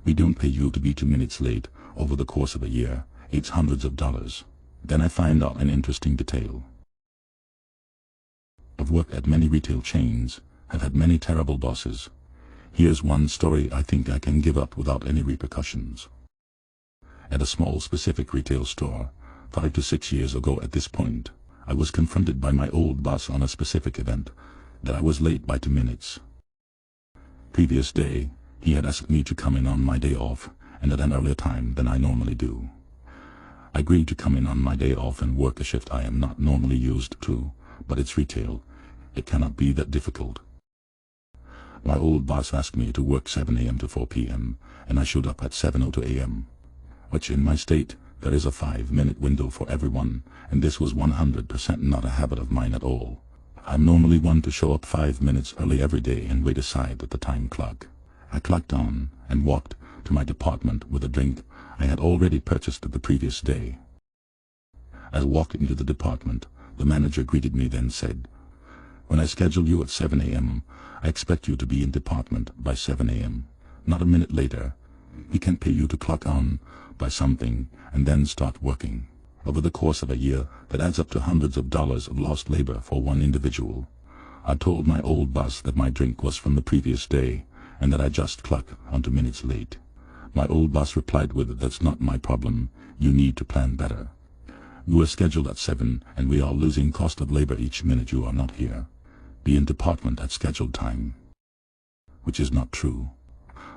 We don't pay you to be 2 minutes late over the course of a year. It's hundreds of dollars. Then I find out an interesting detail. I've worked at many retail chains, have had many terrible bosses. Here's one story I think I can give up without any repercussions. At a small specific retail store, 5 to 6 years ago at this point, I was confronted by my old boss on a specific event that I was late by 2 minutes. Previous day, he had asked me to come in on my day off and at an earlier time than I normally do. I agreed to come in on my day off and work a shift I am not normally used to, but it's retail. It cannot be that difficult. My old boss asked me to work 7 a.m. to 4 p.m. and I showed up at 7:02 a.m., which in my state, there is a 5-minute window for everyone, and this was 100% not a habit of mine at all. I'm normally one to show up 5 minutes early every day and wait aside at the time clock. I clocked on and walked to my department with a drink I had already purchased the previous day. As I walked into the department, the manager greeted me then said, "When I schedule you at 7 a.m., I expect you to be in department by 7 a.m., not a minute later. We can pay you to clock on by something and then start working." Over the course of a year, that adds up to hundreds of dollars of lost labor for one individual. I told my old boss that my drink was from the previous day and that I just clocked on 2 minutes late. My old boss replied with, "That's not my problem. You need to plan better. You were scheduled at 7 and we are losing cost of labor each minute you are not here. Be in department at scheduled time." Which is not true.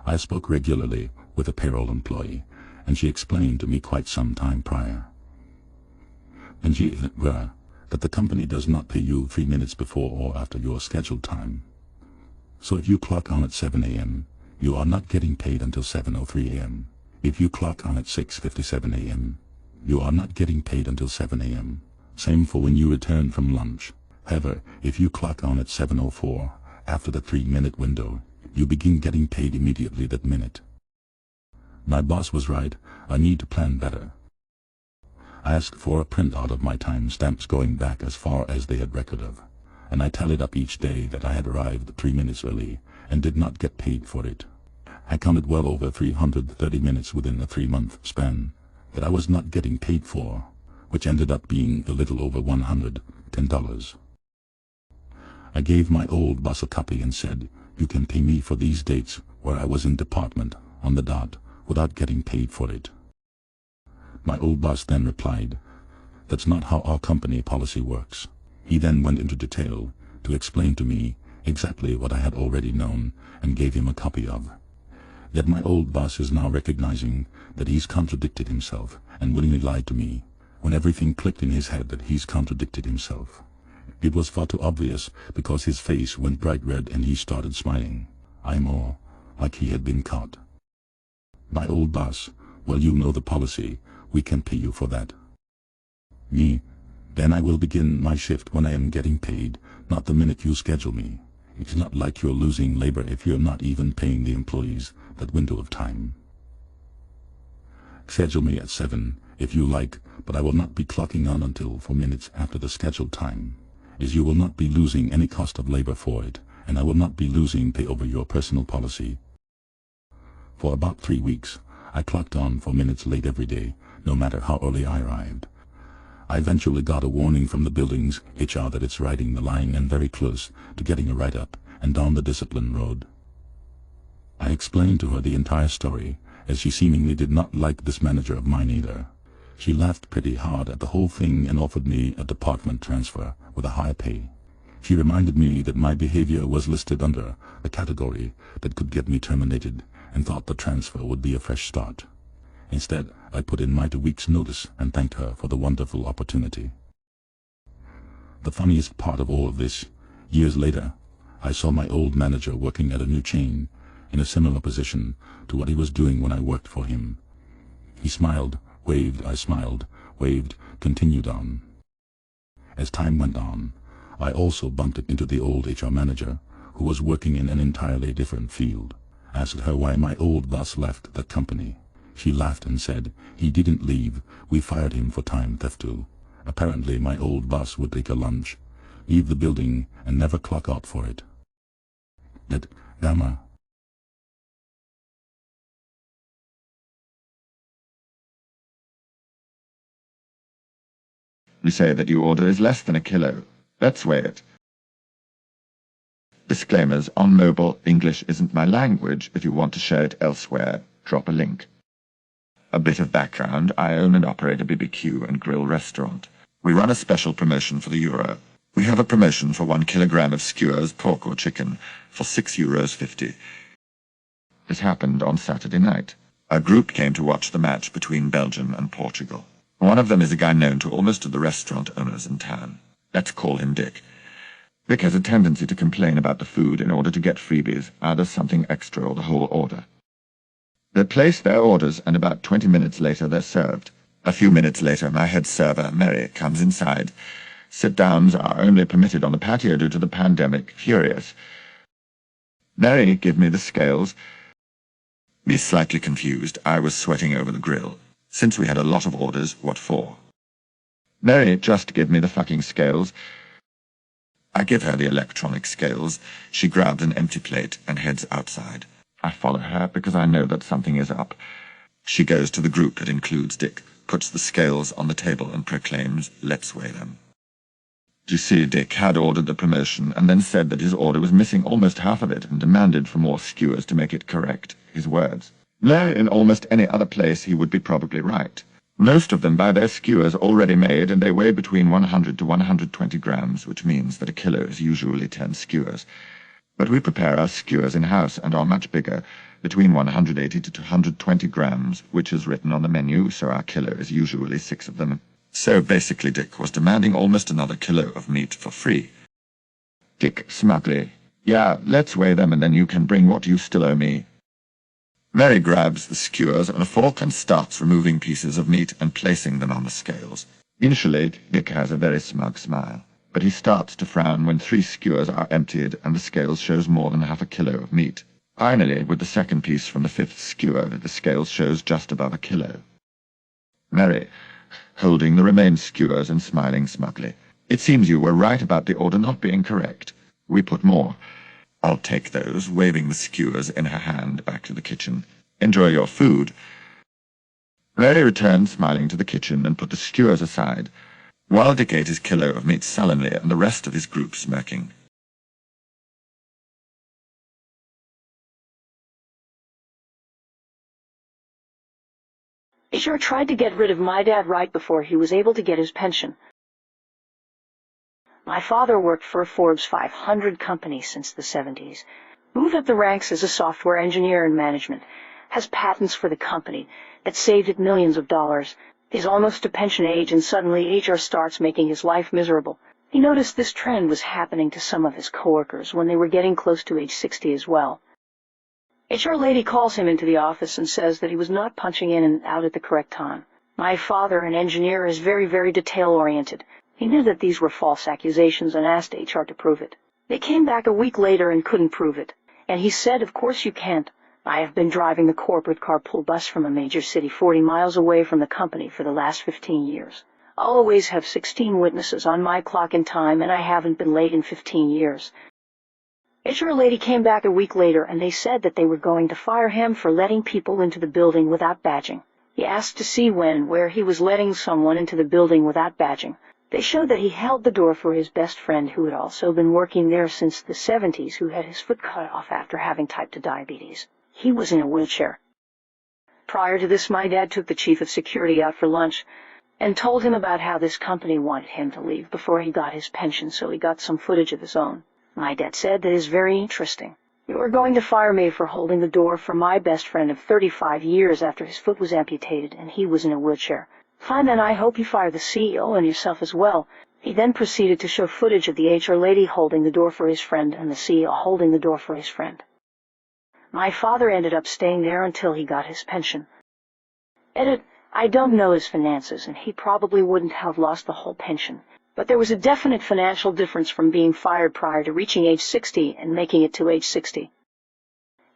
I spoke regularly with a payroll employee, and she explained to me quite some time prior. And she were that the company does not pay you 3 minutes before or after your scheduled time. So if you clock on at 7 a.m., you are not getting paid until 7:03 a.m. If you clock on at 6:57 a.m., you are not getting paid until 7 a.m. Same for when you return from lunch. However, if you clock on at 7:04, after the 3-minute window, you begin getting paid immediately that minute. My boss was right. I need to plan better. I asked for a printout of my time stamps going back as far as they had record of, and I tallied up each day that I had arrived 3 minutes early and did not get paid for it. I counted well over 330 minutes within a 3-month span that I was not getting paid for, which ended up being a little over $110. I gave my old boss a copy and said, "You can pay me for these dates where I was in department on the dot without getting paid for it." My old boss then replied, "That's not how our company policy works." He then went into detail to explain to me exactly what I had already known and gave him a copy of. Yet my old boss is now recognizing that he's contradicted himself and willingly lied to me when everything clicked in his head that he's contradicted himself. It was far too obvious because his face went bright red and he started smiling. I more like he had been caught. My old boss, "Well, you know the policy. We can pay you for that." Me, "Then I will begin my shift when I am getting paid, not the minute you schedule me. It's not like you're losing labor if you're not even paying the employees that window of time. Schedule me at 7 if you like, but I will not be clocking on until 4 minutes after the scheduled time, as you will not be losing any cost of labor for it, and I will not be losing pay over your personal policy." For about 3 weeks, I clocked on 4 minutes late every day, no matter how early I arrived. I eventually got a warning from the building's HR that it's riding the line and very close to getting a write-up and down the discipline road. I explained to her the entire story, as she seemingly did not like this manager of mine either. She laughed pretty hard at the whole thing and offered me a department transfer with a higher pay. She reminded me that my behavior was listed under a category that could get me terminated and thought the transfer would be a fresh start. Instead, I put in my 2 weeks' notice and thanked her for the wonderful opportunity. The funniest part of all of this, years later, I saw my old manager working at a new chain in a similar position to what he was doing when I worked for him. He smiled, waved, I smiled, waved, continued on. As time went on, I also bumped into the old HR manager, who was working in an entirely different field. I asked her why my old boss left the company. She laughed and said, "He didn't leave, we fired him for time theft too." Apparently my old boss would take a lunch, leave the building, and never clock out for it. That gamma You say that your order is less than a kilo. Let's weigh it. Disclaimers on mobile. English isn't my language. If you want to share it elsewhere, drop a link. A bit of background. I own and operate a BBQ and grill restaurant. We run a special promotion for the euro. We have a promotion for 1 kilogram of skewers, pork or chicken, for €6.50. It happened on Saturday night. A group came to watch the match between Belgium and Portugal. One of them is a guy known to almost all the restaurant owners in town. Let's call him Dick. Dick has a tendency to complain about the food in order to get freebies, either something extra or the whole order. They place their orders, and about 20 minutes later they're served. A few minutes later, my head server, Mary, comes inside. Sit-downs are only permitted on the patio due to the pandemic. Furious. Mary, give me the scales. Me slightly confused. I was sweating over the grill. Since we had a lot of orders, what for? Mary, just give me the fucking scales. I give her the electronic scales. She grabs an empty plate and heads outside. I follow her because I know that something is up. She goes to the group that includes Dick, puts the scales on the table and proclaims, "Let's weigh them." You see, Dick had ordered the promotion and then said that his order was missing almost half of it and demanded for more skewers to make it correct. His words. Now, in almost any other place he would be probably right. Most of them buy their skewers already made, and they weigh between 100 to 120 grams, which means that a kilo is usually 10 skewers. But we prepare our skewers in-house and are much bigger, between 180 to 220 grams, which is written on the menu, so our kilo is usually 6 of them. So basically Dick was demanding almost another kilo of meat for free. Dick smugly, "Yeah, let's weigh them and then you can bring what you still owe me." Mary grabs the skewers and a fork and starts removing pieces of meat and placing them on the scales. Initially, Dick has a very smug smile, but he starts to frown when 3 skewers are emptied and the scales shows more than half a kilo of meat. Finally, with the second piece from the 5th skewer, the scales shows just above a kilo. Mary, holding the remaining skewers and smiling smugly. "It seems you were right about the order not being correct. We put more." "I'll take those," waving the skewers in her hand back to the kitchen. "Enjoy your food." Mary returned smiling to the kitchen and put the skewers aside, while Dick ate his kilo of meat sullenly and the rest of his group smirking. He sure tried to get rid of my dad right before he was able to get his pension. My father worked for a Forbes 500 company since the 70s, moved up the ranks as a software engineer in management, has patents for the company that saved it millions of dollars, is almost to pension age, and suddenly HR starts making his life miserable. He noticed this trend was happening to some of his coworkers when they were getting close to age 60 as well. HR lady calls him into the office and says that he was not punching in and out at the correct time. My father, an engineer, is very detail-oriented. He knew that these were false accusations and asked HR to prove it. They came back a week later and couldn't prove it. And he said, "Of course you can't. I have been driving the corporate carpool bus from a major city 40 miles away from the company for the last 15 years. I'll always have 16 witnesses on my clock in time, and I haven't been late in 15 years. HR lady came back a week later and they said that they were going to fire him for letting people into the building without badging. He asked to see where he was letting someone into the building without badging. They showed that he held the door for his best friend, who had also been working there since the 70s, who had his foot cut off after having type 2 diabetes. He was in a wheelchair. Prior to this, my dad took the chief of security out for lunch and told him about how this company wanted him to leave before he got his pension, so he got some footage of his own. My dad said that is very interesting. You are going to fire me for holding the door for my best friend of 35 years after his foot was amputated and he was in a wheelchair. Fine, then I hope you fire the CEO and yourself as well. He then proceeded to show footage of the HR lady holding the door for his friend and the CEO holding the door for his friend. My father ended up staying there until he got his pension. Edit, I don't know his finances and he probably wouldn't have lost the whole pension. But there was a definite financial difference from being fired prior to reaching age 60 and making it to age 60.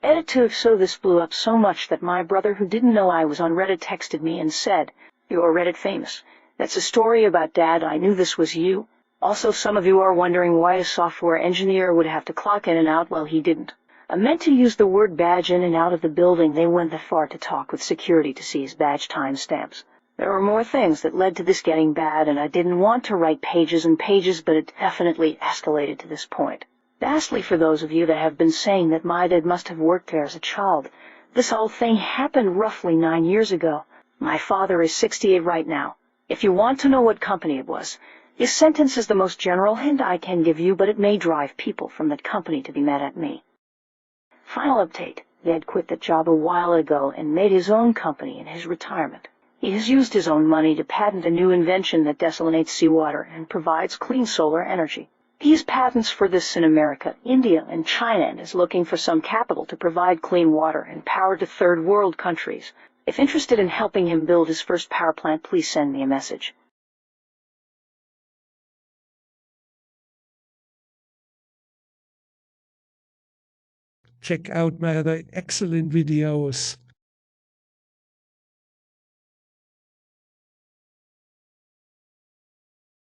Edit 2, so this blew up so much that my brother, who didn't know I was on Reddit, texted me and said, "You're Reddit famous. That's a story about Dad. I knew this was you. Also, some of you are wondering why a software engineer would have to clock in and out. Well, he didn't. I meant to use the word badge in and out of the building. They went that far to talk with security to see his badge timestamps. There were more things that led to this getting bad, and I didn't want to write pages and pages, but it definitely escalated to this point. Lastly, for those of you that have been saying that my dad must have worked there as a child, this whole thing happened roughly 9 years ago. My father is 68 right now. If you want to know what company it was, this sentence is the most general hint I can give you, but it may drive people from that company to be mad at me. Final update. Dad quit that job a while ago and made his own company in his retirement. He has used his own money to patent a new invention that desalinates seawater and provides clean solar energy. He has patents for this in America, India, and China, and is looking for some capital to provide clean water and power to third world countries. If interested in helping him build his first power plant, please send me a message. Check out my other excellent videos.